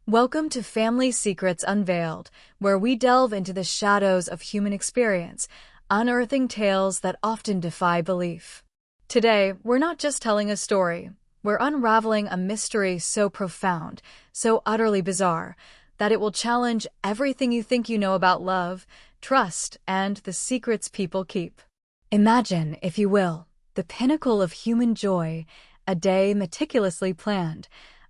Welcome to Family Secrets Unveiled, where we delve into the shadows of human experience, unearthing tales that often defy belief. Today, we're not just telling a story, we're unraveling a mystery so profound, so utterly bizarre, that it will challenge everything you think you know about love, trust, and the secrets people keep. Imagine, if you will, the pinnacle of human joy, a day meticulously planned,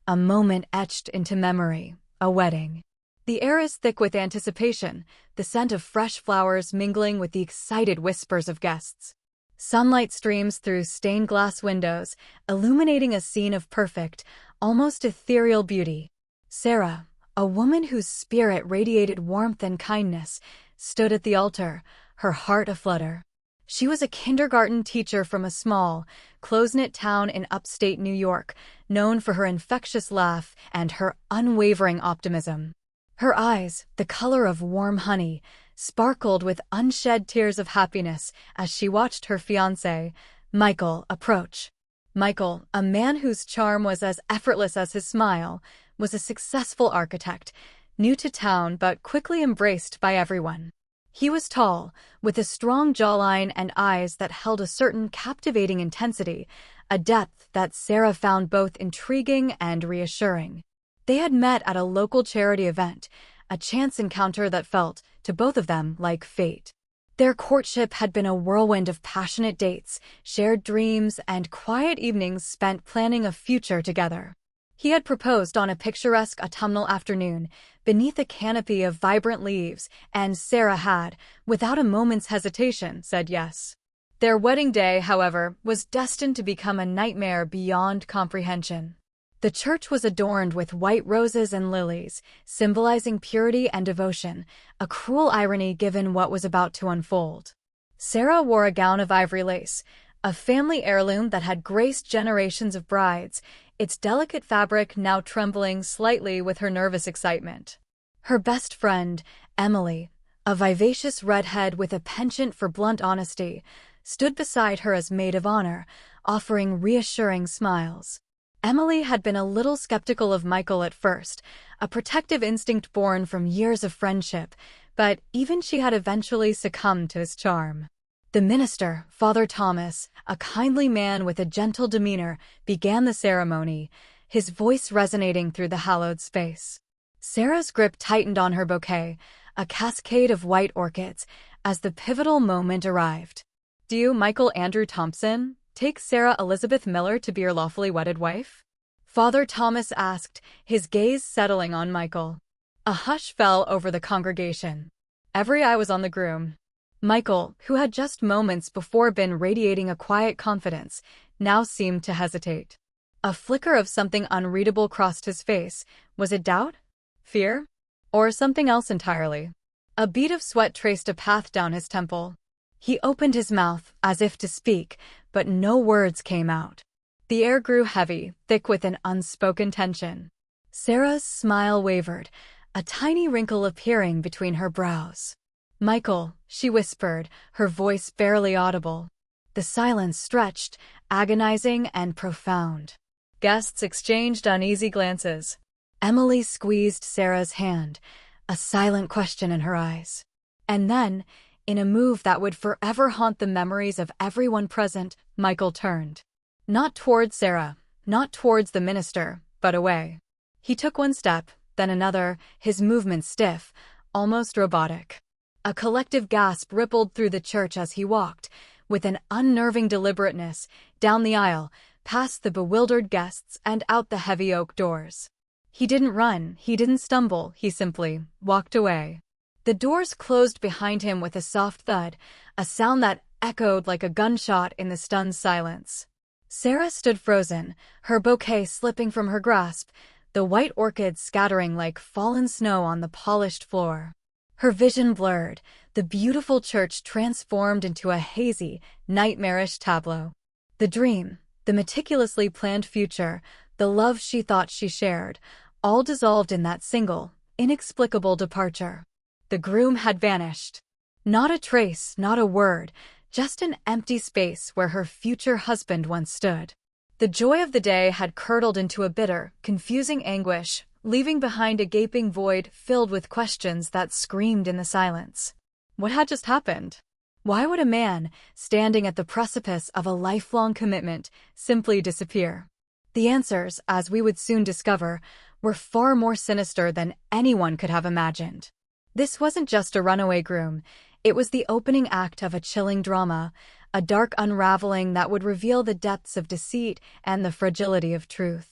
a moment etched into memory, a wedding. The air is thick with anticipation, the scent of fresh flowers mingling with the excited whispers of guests. Sunlight streams through stained glass windows, illuminating a scene of perfect, almost ethereal beauty. Sarah, a woman whose spirit radiated warmth and kindness, stood at the altar, her heart aflutter. She was a kindergarten teacher from a small, close-knit town in upstate New York, known for her infectious laugh and her unwavering optimism. Her eyes, the color of warm honey, sparkled with unshed tears of happiness as she watched her fiancé, Michael, approach. Michael, a man whose charm was as effortless as his smile, was a successful architect, new to town but quickly embraced by everyone. He was tall, with a strong jawline and eyes that held a certain captivating intensity, a depth that Sarah found both intriguing and reassuring. They had met at a local charity event, a chance encounter that felt, to both of them, like fate. Their courtship had been a whirlwind of passionate dates, shared dreams, and quiet evenings spent planning a future together. He had proposed on a picturesque autumnal afternoon, beneath a canopy of vibrant leaves, and Sarah had, without a moment's hesitation, said yes. Their wedding day, however, was destined to become a nightmare beyond comprehension. The church was adorned with white roses and lilies, symbolizing purity and devotion, a cruel irony given what was about to unfold. Sarah wore a gown of ivory lace, a family heirloom that had graced generations of brides, its delicate fabric now trembling slightly with her nervous excitement. Her best friend, Emily, a vivacious redhead with a penchant for blunt honesty, stood beside her as maid of honor, offering reassuring smiles. Emily had been a little skeptical of Michael at first, a protective instinct born from years of friendship, but even she had eventually succumbed to his charm. The minister, Father Thomas, a kindly man with a gentle demeanor, began the ceremony, his voice resonating through the hallowed space. Sarah's grip tightened on her bouquet, a cascade of white orchids, as the pivotal moment arrived. "Do you, Michael Andrew Thompson, take Sarah Elizabeth Miller to be your lawfully wedded wife?" Father Thomas asked, his gaze settling on Michael. A hush fell over the congregation. Every eye was on the groom. Michael, who had just moments before been radiating a quiet confidence, now seemed to hesitate. A flicker of something unreadable crossed his face. Was it doubt? Fear? Or something else entirely? A bead of sweat traced a path down his temple. He opened his mouth, as if to speak, but no words came out. The air grew heavy, thick with an unspoken tension. Sarah's smile wavered, a tiny wrinkle appearing between her brows. "Michael," she whispered, her voice barely audible. The silence stretched, agonizing and profound. Guests exchanged uneasy glances. Emily squeezed Sarah's hand, a silent question in her eyes. And then, in a move that would forever haunt the memories of everyone present, Michael turned. Not towards Sarah, not towards the minister, but away. He took one step, then another, his movements stiff, almost robotic. A collective gasp rippled through the church as he walked, with an unnerving deliberateness, down the aisle, past the bewildered guests and out the heavy oak doors. He didn't run, he didn't stumble, he simply walked away. The doors closed behind him with a soft thud, a sound that echoed like a gunshot in the stunned silence. Sarah stood frozen, her bouquet slipping from her grasp, the white orchids scattering like fallen snow on the polished floor. Her vision blurred, the beautiful church transformed into a hazy, nightmarish tableau. The dream, the meticulously planned future, the love she thought she shared, all dissolved in that single, inexplicable departure. The groom had vanished. Not a trace, not a word, just an empty space where her future husband once stood. The joy of the day had curdled into a bitter, confusing anguish, leaving behind a gaping void filled with questions that screamed in the silence. What had just happened? Why would a man, standing at the precipice of a lifelong commitment, simply disappear? The answers, as we would soon discover, were far more sinister than anyone could have imagined. This wasn't just a runaway groom, it was the opening act of a chilling drama, a dark unraveling that would reveal the depths of deceit and the fragility of truth.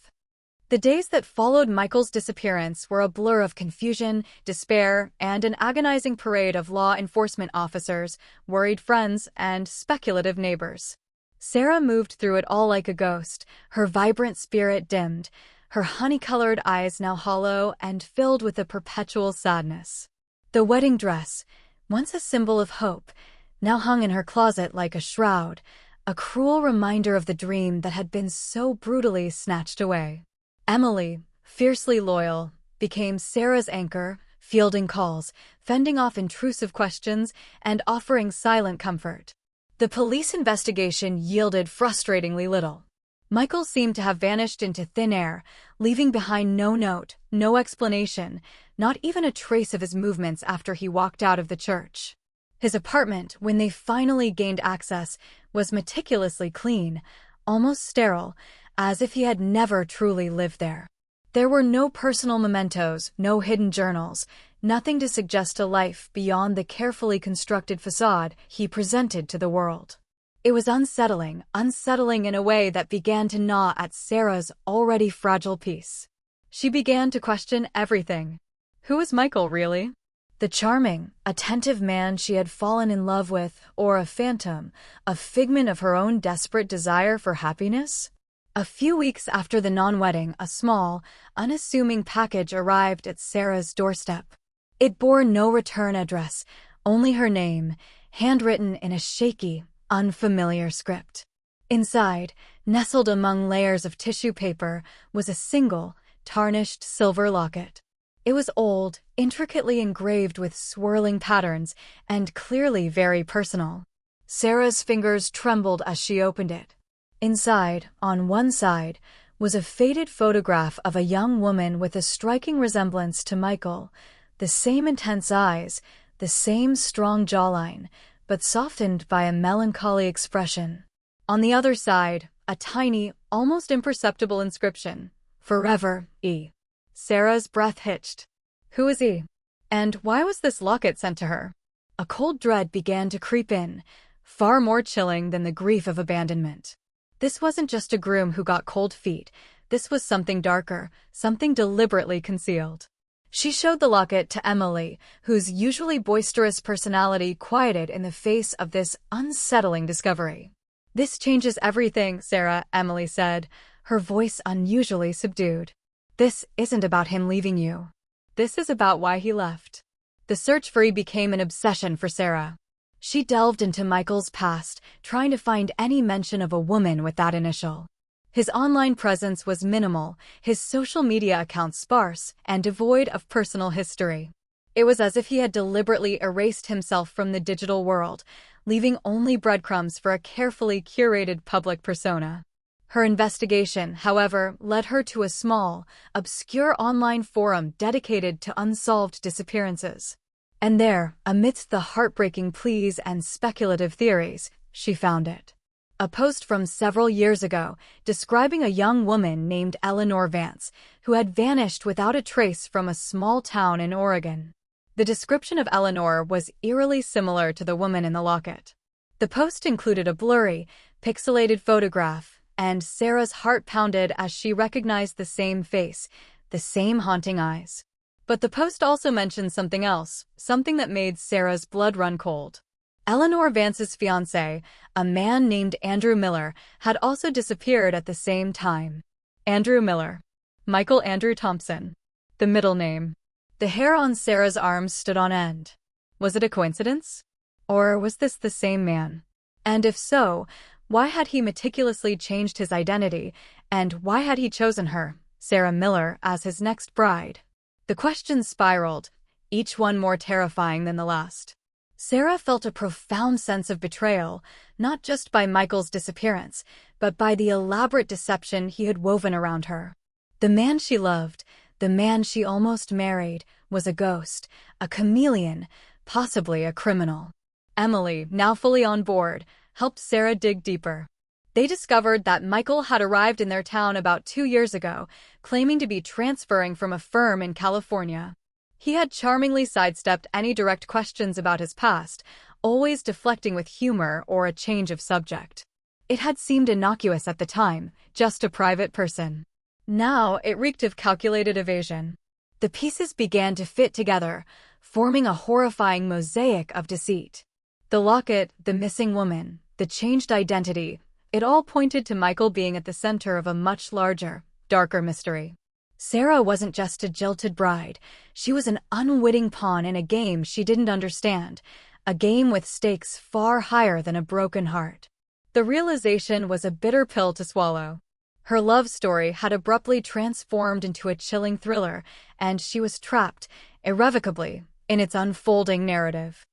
The days that followed Michael's disappearance were a blur of confusion, despair, and an agonizing parade of law enforcement officers, worried friends, and speculative neighbors. Sarah moved through it all like a ghost, her vibrant spirit dimmed, her honey-colored eyes now hollow and filled with a perpetual sadness. The wedding dress, once a symbol of hope, now hung in her closet like a shroud, a cruel reminder of the dream that had been so brutally snatched away. Emily, fiercely loyal, became Sarah's anchor, fielding calls, fending off intrusive questions, and offering silent comfort. The police investigation yielded frustratingly little. Michael seemed to have vanished into thin air, leaving behind no note, no explanation, not even a trace of his movements after he walked out of the church. His apartment, when they finally gained access, was meticulously clean, almost sterile, as if he had never truly lived there. There were no personal mementos, no hidden journals, nothing to suggest a life beyond the carefully constructed facade he presented to the world. It was unsettling in a way that began to gnaw at Sarah's already fragile peace. She began to question everything. Who was Michael, really? The charming, attentive man she had fallen in love with, or a phantom, a figment of her own desperate desire for happiness? A few weeks after the non-wedding, a small, unassuming package arrived at Sarah's doorstep. It bore no return address, only her name, handwritten in a shaky, unfamiliar script. Inside, nestled among layers of tissue paper, was a single, tarnished silver locket. It was old, intricately engraved with swirling patterns, and clearly very personal. Sarah's fingers trembled as she opened it. Inside, on one side, was a faded photograph of a young woman with a striking resemblance to Michael, the same intense eyes, the same strong jawline, but softened by a melancholy expression. On the other side, a tiny, almost imperceptible inscription, "Forever, E." Sarah's breath hitched. Who was he? And why was this locket sent to her? A cold dread began to creep in, far more chilling than the grief of abandonment. This wasn't just a groom who got cold feet. This was something darker, something deliberately concealed. She showed the locket to Emily, whose usually boisterous personality quieted in the face of this unsettling discovery. "This changes everything, Sarah," Emily said, her voice unusually subdued. "This isn't about him leaving you. This is about why he left." The search for E became an obsession for Sarah. She delved into Michael's past, trying to find any mention of a woman with that initial. His online presence was minimal, his social media accounts sparse, and devoid of personal history. It was as if he had deliberately erased himself from the digital world, leaving only breadcrumbs for a carefully curated public persona. Her investigation, however, led her to a small, obscure online forum dedicated to unsolved disappearances. And there, amidst the heartbreaking pleas and speculative theories, she found it. A post from several years ago describing a young woman named Eleanor Vance, who had vanished without a trace from a small town in Oregon. The description of Eleanor was eerily similar to the woman in the locket. The post included a blurry, pixelated photograph, and Sarah's heart pounded as she recognized the same face, the same haunting eyes. But the post also mentioned something else, something that made Sarah's blood run cold. Eleanor Vance's fiancé, a man named Andrew Miller, had also disappeared at the same time. Andrew Miller. Michael Andrew Thompson. The middle name. The hair on Sarah's arms stood on end. Was it a coincidence? Or was this the same man? And if so, why had he meticulously changed his identity, and why had he chosen her, Sarah Miller, as his next bride? The questions spiraled, each one more terrifying than the last. Sarah felt a profound sense of betrayal, not just by Michael's disappearance, but by the elaborate deception he had woven around her. The man she loved, The man she almost married was a ghost, a chameleon, possibly a criminal. Emily, now fully on board, helped Sarah dig deeper. They discovered that Michael had arrived in their town about 2 years ago, claiming to be transferring from a firm in California. He had charmingly sidestepped any direct questions about his past, always deflecting with humor or a change of subject. It had seemed innocuous at the time, just a private person. Now it reeked of calculated evasion. The pieces began to fit together, forming a horrifying mosaic of deceit. The locket, the missing woman, the changed identity, it all pointed to Michael being at the center of a much larger, darker mystery. Sarah wasn't just a jilted bride, she was an unwitting pawn in a game she didn't understand, a game with stakes far higher than a broken heart. The realization was a bitter pill to swallow. Her love story had abruptly transformed into a chilling thriller, and she was trapped, irrevocably, in its unfolding narrative.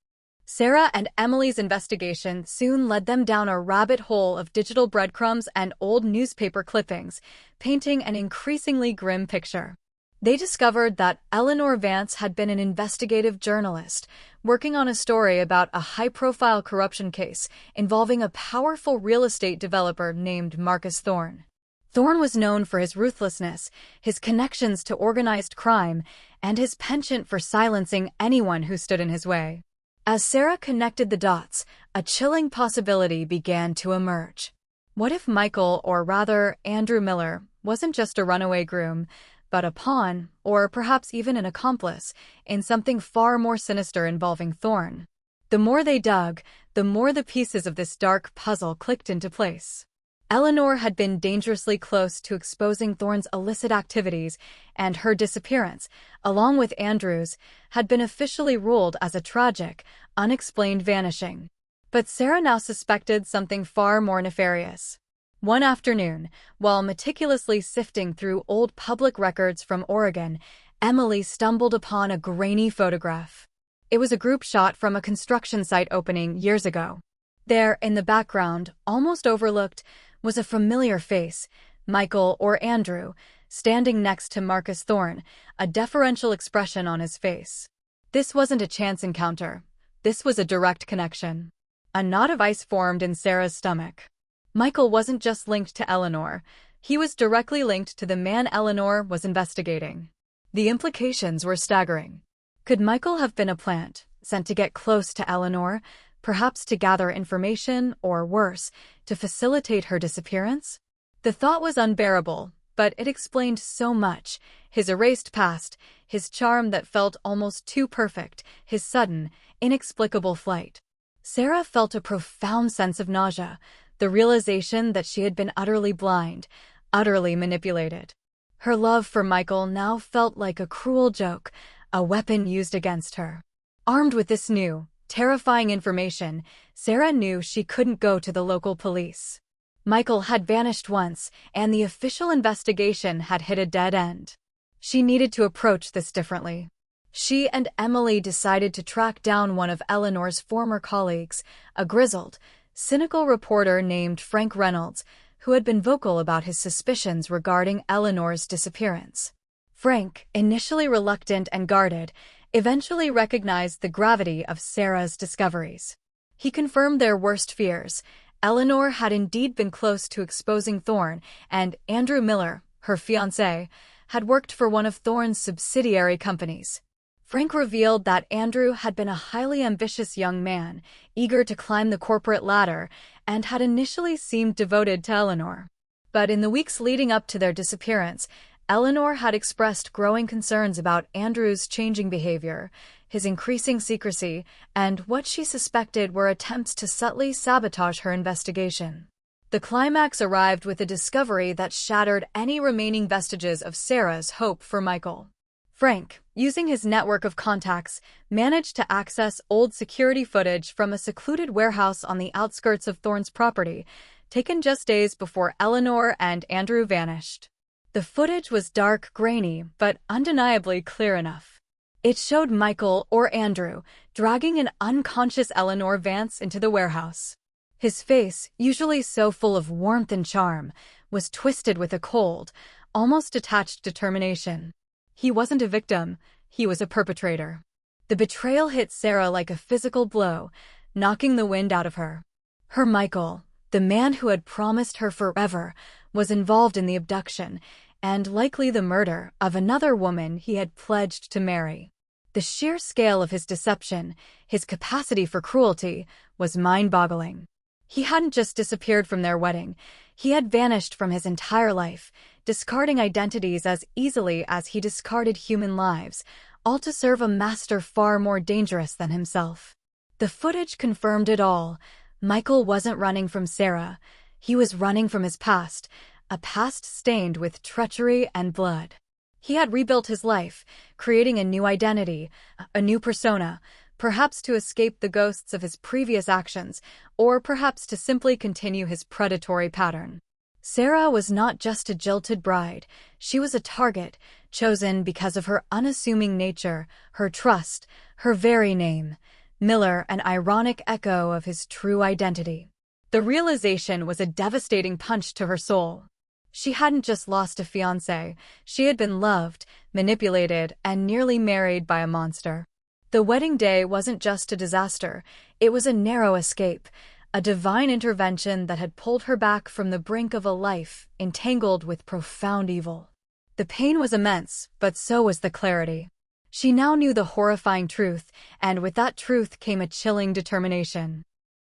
Sarah and Emily's investigation soon led them down a rabbit hole of digital breadcrumbs and old newspaper clippings, painting an increasingly grim picture. They discovered that Eleanor Vance had been an investigative journalist, working on a story about a high-profile corruption case involving a powerful real estate developer named Marcus Thorne. Thorne was known for his ruthlessness, his connections to organized crime, and his penchant for silencing anyone who stood in his way. As Sarah connected the dots, a chilling possibility began to emerge. What if Michael, or rather Andrew Miller, wasn't just a runaway groom, but a pawn, or perhaps even an accomplice, in something far more sinister involving Thorne? The more they dug, the more the pieces of this dark puzzle clicked into place. Eleanor had been dangerously close to exposing Thorne's illicit activities, and her disappearance, along with Andrew's, had been officially ruled as a tragic, unexplained vanishing. But Sarah now suspected something far more nefarious. One afternoon, while meticulously sifting through old public records from Oregon, Emily stumbled upon a grainy photograph. It was a group shot from a construction site opening years ago. There, in the background, almost overlooked, was a familiar face, Michael or Andrew, standing next to Marcus Thorne, a deferential expression on his face. This wasn't a chance encounter. This was a direct connection. A knot of ice formed in Sarah's stomach. Michael wasn't just linked to Eleanor. He was directly linked to the man Eleanor was investigating. The implications were staggering. Could Michael have been a plant, sent to get close to Eleanor, perhaps to gather information, or worse, to facilitate her disappearance? The thought was unbearable, but it explained so much: his erased past, his charm that felt almost too perfect, his sudden, inexplicable flight. Sarah felt a profound sense of nausea, the realization that she had been utterly blind, utterly manipulated. Her love for Michael now felt like a cruel joke, a weapon used against her. Armed with this new, terrifying information, Sarah knew she couldn't go to the local police. Michael had vanished once, and the official investigation had hit a dead end. She needed to approach this differently. She and Emily decided to track down one of Eleanor's former colleagues, a grizzled, cynical reporter named Frank Reynolds, who had been vocal about his suspicions regarding Eleanor's disappearance. Frank, initially reluctant and guarded, eventually recognized the gravity of Sarah's discoveries. He confirmed their worst fears. Eleanor had indeed been close to exposing Thorne, and Andrew Miller, her fiancé, had worked for one of Thorne's subsidiary companies. Frank revealed that Andrew had been a highly ambitious young man, eager to climb the corporate ladder, and had initially seemed devoted to Eleanor. But in the weeks leading up to their disappearance, Eleanor had expressed growing concerns about Andrew's changing behavior, his increasing secrecy, and what she suspected were attempts to subtly sabotage her investigation. The climax arrived with a discovery that shattered any remaining vestiges of Sarah's hope for Michael. Frank, using his network of contacts, managed to access old security footage from a secluded warehouse on the outskirts of Thorne's property, taken just days before Eleanor and Andrew vanished. The footage was dark, grainy, but undeniably clear enough. It showed Michael, or Andrew, dragging an unconscious Eleanor Vance into the warehouse. His face, usually so full of warmth and charm, was twisted with a cold, almost detached determination. He wasn't a victim, he was a perpetrator. The betrayal hit Sarah like a physical blow, knocking the wind out of her. Her Michael, the man who had promised her forever, was involved in the abduction and likely the murder of another woman he had pledged to marry. The sheer scale of his deception, his capacity for cruelty, was mind-boggling. He hadn't just disappeared from their wedding, he had vanished from his entire life, discarding identities as easily as he discarded human lives, all to serve a master far more dangerous than himself. The footage confirmed it all. Michael wasn't running from Sarah, he was running from his past, a past stained with treachery and blood. He had rebuilt his life, creating a new identity, a new persona, perhaps to escape the ghosts of his previous actions, or perhaps to simply continue his predatory pattern. Sarah was not just a jilted bride, she was a target, chosen because of her unassuming nature, her trust, her very name. Miller, an ironic echo of his true identity. The realization was a devastating punch to her soul. She hadn't just lost a fiancé, she had been loved, manipulated, and nearly married by a monster. The wedding day wasn't just a disaster, it was a narrow escape, a divine intervention that had pulled her back from the brink of a life entangled with profound evil. The pain was immense, but so was the clarity. She now knew the horrifying truth, and with that truth came a chilling determination.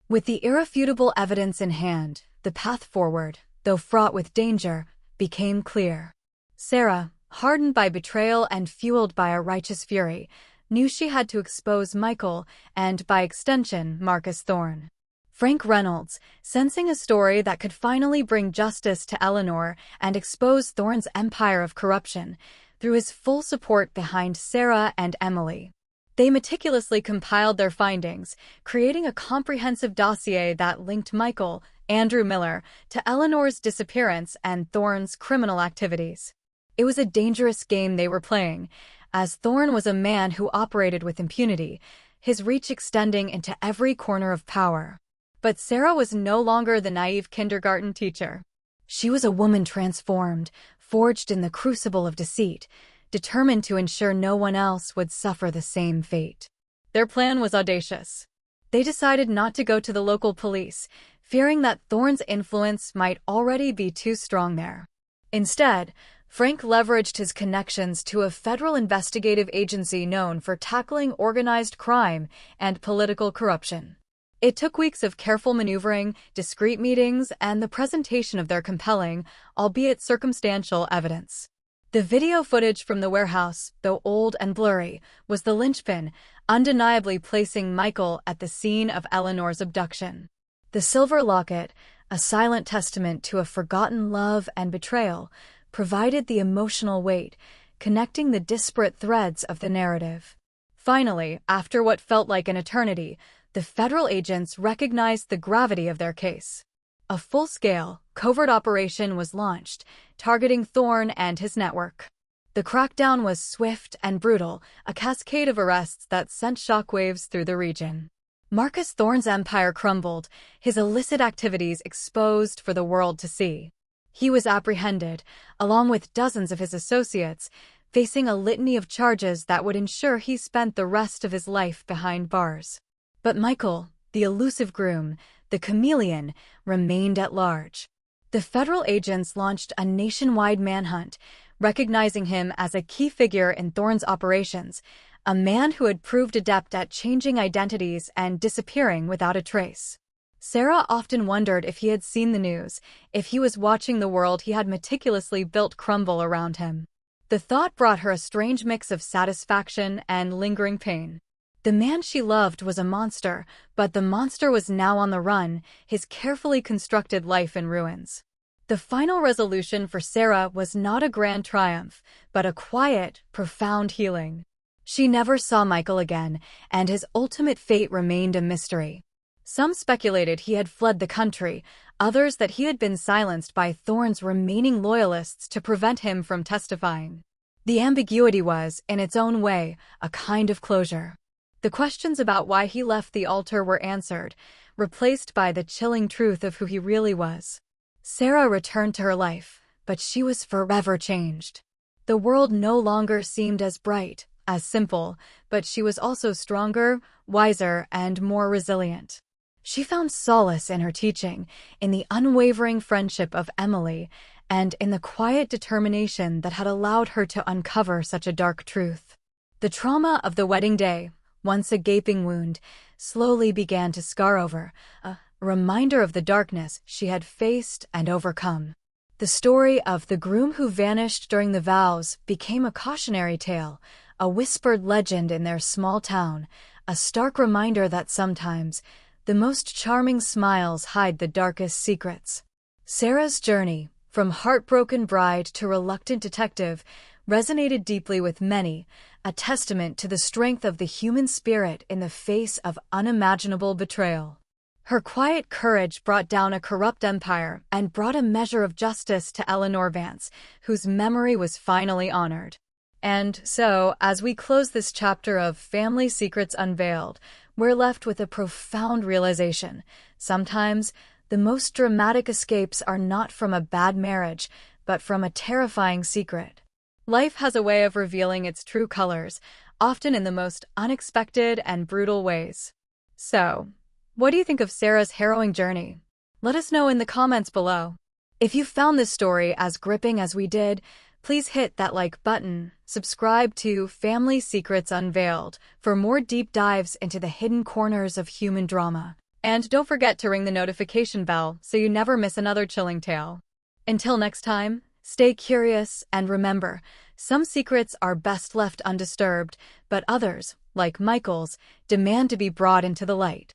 With the irrefutable evidence in hand, the path forward, though fraught with danger, became clear. Sarah, hardened by betrayal and fueled by a righteous fury, knew she had to expose Michael and, by extension, Marcus Thorne. Frank Reynolds, sensing a story that could finally bring justice to Eleanor and expose Thorne's empire of corruption, threw his full support behind Sarah and Emily. They meticulously compiled their findings, creating a comprehensive dossier that linked Michael, Andrew Miller, to Eleanor's disappearance and Thorne's criminal activities. It was a dangerous game they were playing, as Thorne was a man who operated with impunity, his reach extending into every corner of power. But Sarah was no longer the naive kindergarten teacher. She was a woman transformed, forged in the crucible of deceit, determined to ensure no one else would suffer the same fate. Their plan was audacious. They decided not to go to the local police, fearing that Thorne's influence might already be too strong there. Instead, Frank leveraged his connections to a federal investigative agency known for tackling organized crime and political corruption. It took weeks of careful maneuvering, discreet meetings, and the presentation of their compelling, albeit circumstantial, evidence. The video footage from the warehouse, though old and blurry, was the linchpin, undeniably placing Michael at the scene of Eleanor's abduction. The silver locket, a silent testament to a forgotten love and betrayal, provided the emotional weight, connecting the disparate threads of the narrative. Finally, after what felt like an eternity, the federal agents recognized the gravity of their case. A full-scale, covert operation was launched, targeting Thorne and his network. The crackdown was swift and brutal, a cascade of arrests that sent shockwaves through the region. Marcus Thorne's empire crumbled, his illicit activities exposed for the world to see. He was apprehended, along with dozens of his associates, facing a litany of charges that would ensure he spent the rest of his life behind bars. But Michael, the elusive groom, the chameleon, remained at large. The federal agents launched a nationwide manhunt, recognizing him as a key figure in Thorne's operations, a man who had proved adept at changing identities and disappearing without a trace. Sarah often wondered if he had seen the news, if he was watching the world he had meticulously built crumble around him. The thought brought her a strange mix of satisfaction and lingering pain. The man she loved was a monster, but the monster was now on the run, his carefully constructed life in ruins. The final resolution for Sarah was not a grand triumph, but a quiet, profound healing. She never saw Michael again, and his ultimate fate remained a mystery. Some speculated he had fled the country, others that he had been silenced by Thorne's remaining loyalists to prevent him from testifying. The ambiguity was, in its own way, a kind of closure. The questions about why he left the altar were answered, replaced by the chilling truth of who he really was. Sarah returned to her life, but she was forever changed. The world no longer seemed as bright, as simple, but she was also stronger, wiser, and more resilient. She found solace in her teaching, in the unwavering friendship of Emily, and in the quiet determination that had allowed her to uncover such a dark truth. The trauma of the wedding day, once a gaping wound, slowly began to scar over, a reminder of the darkness she had faced and overcome. The story of the groom who vanished during the vows became a cautionary tale, a whispered legend in their small town, a stark reminder that sometimes the most charming smiles hide the darkest secrets. Sarah's journey, from heartbroken bride to reluctant detective, resonated deeply with many, a testament to the strength of the human spirit in the face of unimaginable betrayal. Her quiet courage brought down a corrupt empire and brought a measure of justice to Eleanor Vance, whose memory was finally honored. And so, as we close this chapter of Family Secrets Unveiled, we're left with a profound realization. Sometimes, the most dramatic escapes are not from a bad marriage, but from a terrifying secret. Life has a way of revealing its true colors, often in the most unexpected and brutal ways. So, what do you think of Sarah's harrowing journey? Let us know in the comments below. If you found this story as gripping as we did, please hit that like button, subscribe to Family Secrets Unveiled for more deep dives into the hidden corners of human drama. And don't forget to ring the notification bell so you never miss another chilling tale. Until next time, stay curious and remember, some secrets are best left undisturbed, but others, like Michael's, demand to be brought into the light.